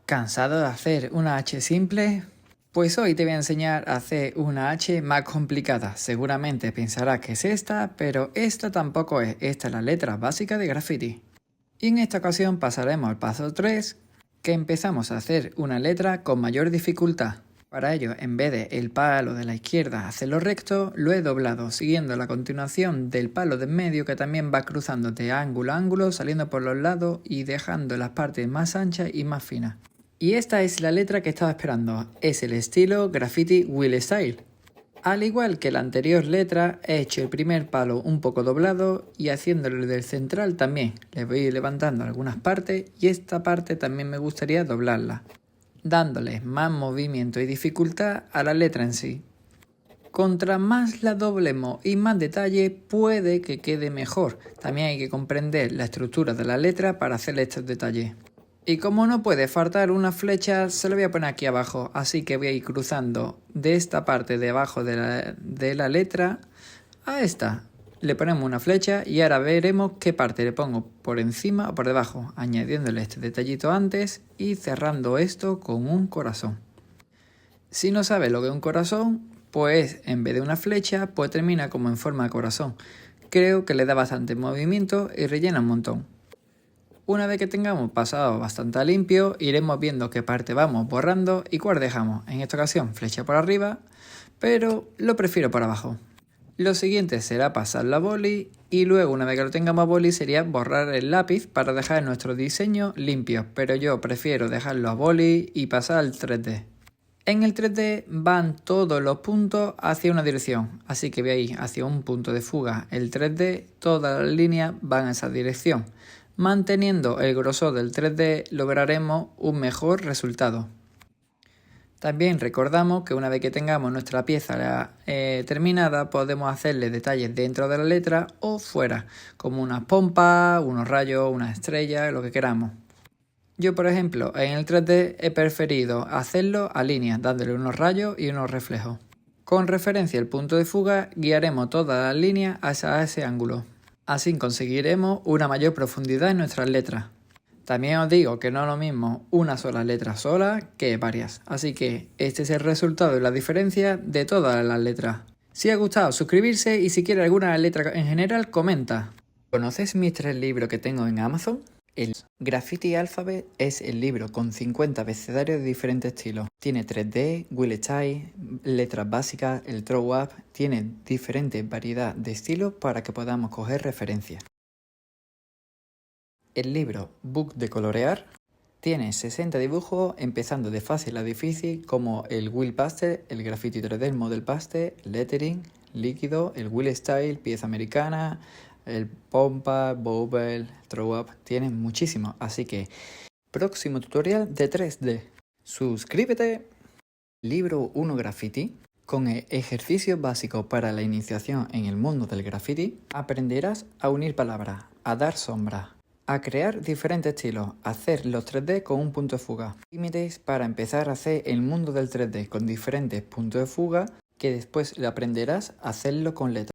¿Cansado de hacer una H simple? Pues hoy te voy a enseñar a hacer una H más complicada. Seguramente pensarás que es esta, pero esta tampoco es. Esta es la letra básica de graffiti. Y en esta ocasión pasaremos al paso 3, que empezamos a hacer una letra con mayor dificultad. Para ello, en vez de el palo de la izquierda hacerlo recto, lo he doblado, siguiendo la continuación del palo de en medio, que también va cruzando de ángulo a ángulo, saliendo por los lados y dejando las partes más anchas y más finas. Y esta es la letra que estaba esperando, es el estilo Graffiti Will Style. Al igual que la anterior letra, he hecho el primer palo un poco doblado y haciéndolo del central también. Le voy levantando algunas partes y esta parte también me gustaría doblarla, dándole más movimiento y dificultad a la letra en sí. Contra más la doblemos y más detalle, puede que quede mejor. También hay que comprender la estructura de la letra para hacer estos detalles. Y como no puede faltar una flecha, se lo voy a poner aquí abajo, así que voy a ir cruzando de esta parte de abajo de la letra a esta. Le ponemos una flecha y ahora veremos qué parte le pongo por encima o por debajo, añadiéndole este detallito antes y cerrando esto con un corazón. Si no sabes lo que es un corazón, pues en vez de una flecha, pues termina como en forma de corazón. Creo que le da bastante movimiento y rellena un montón. Una vez que tengamos pasado bastante a limpio, iremos viendo qué parte vamos borrando y cuál dejamos. En esta ocasión flecha por arriba, pero lo prefiero por abajo. Lo siguiente será pasarlo a boli y luego, una vez que lo tengamos a boli, sería borrar el lápiz para dejar nuestro diseño limpio, pero yo prefiero dejarlo a boli y pasar al 3D. En el 3D van todos los puntos hacia una dirección, así que voy a ir hacia un punto de fuga. El 3D, todas las líneas van a esa dirección. Manteniendo el grosor del 3D lograremos un mejor resultado. También recordamos que una vez que tengamos nuestra pieza terminada, podemos hacerle detalles dentro de la letra o fuera, como unas pompas, unos rayos, unas estrellas, lo que queramos. Yo, por ejemplo, en el 3D he preferido hacerlo a líneas, dándole unos rayos y unos reflejos. Con referencia al punto de fuga, guiaremos todas las líneas hacia ese ángulo. Así conseguiremos una mayor profundidad en nuestras letras. También os digo que no es lo mismo una sola letra sola que varias, así que este es el resultado y la diferencia de todas las letras. Si os ha gustado, suscribirse y si quieres alguna letra en general, comenta. ¿Conoces mis 3 libros que tengo en Amazon? El Graffiti Alphabet es el libro con 50 abecedarios de diferentes estilos. Tiene 3D, Will Style, letras básicas, el Throw Up. Tiene diferente variedad de estilos para que podamos coger referencias. El libro Book de colorear tiene 60 dibujos, empezando de fácil a difícil, como el Will Pastel, el Graffiti 3D, el Model Pastel, Lettering, líquido, el Will Style, pieza americana, el pompa, bobble, throw up, tienen muchísimos, así que próximo tutorial de 3D. ¡Suscríbete! Libro 1 Graffiti. Con ejercicios básicos para la iniciación en el mundo del graffiti, aprenderás a unir palabras, a dar sombra, a crear diferentes estilos, a hacer los 3D con un punto de fuga. Límites para empezar a hacer el mundo del 3D con diferentes puntos de fuga, que después aprenderás a hacerlo con letras.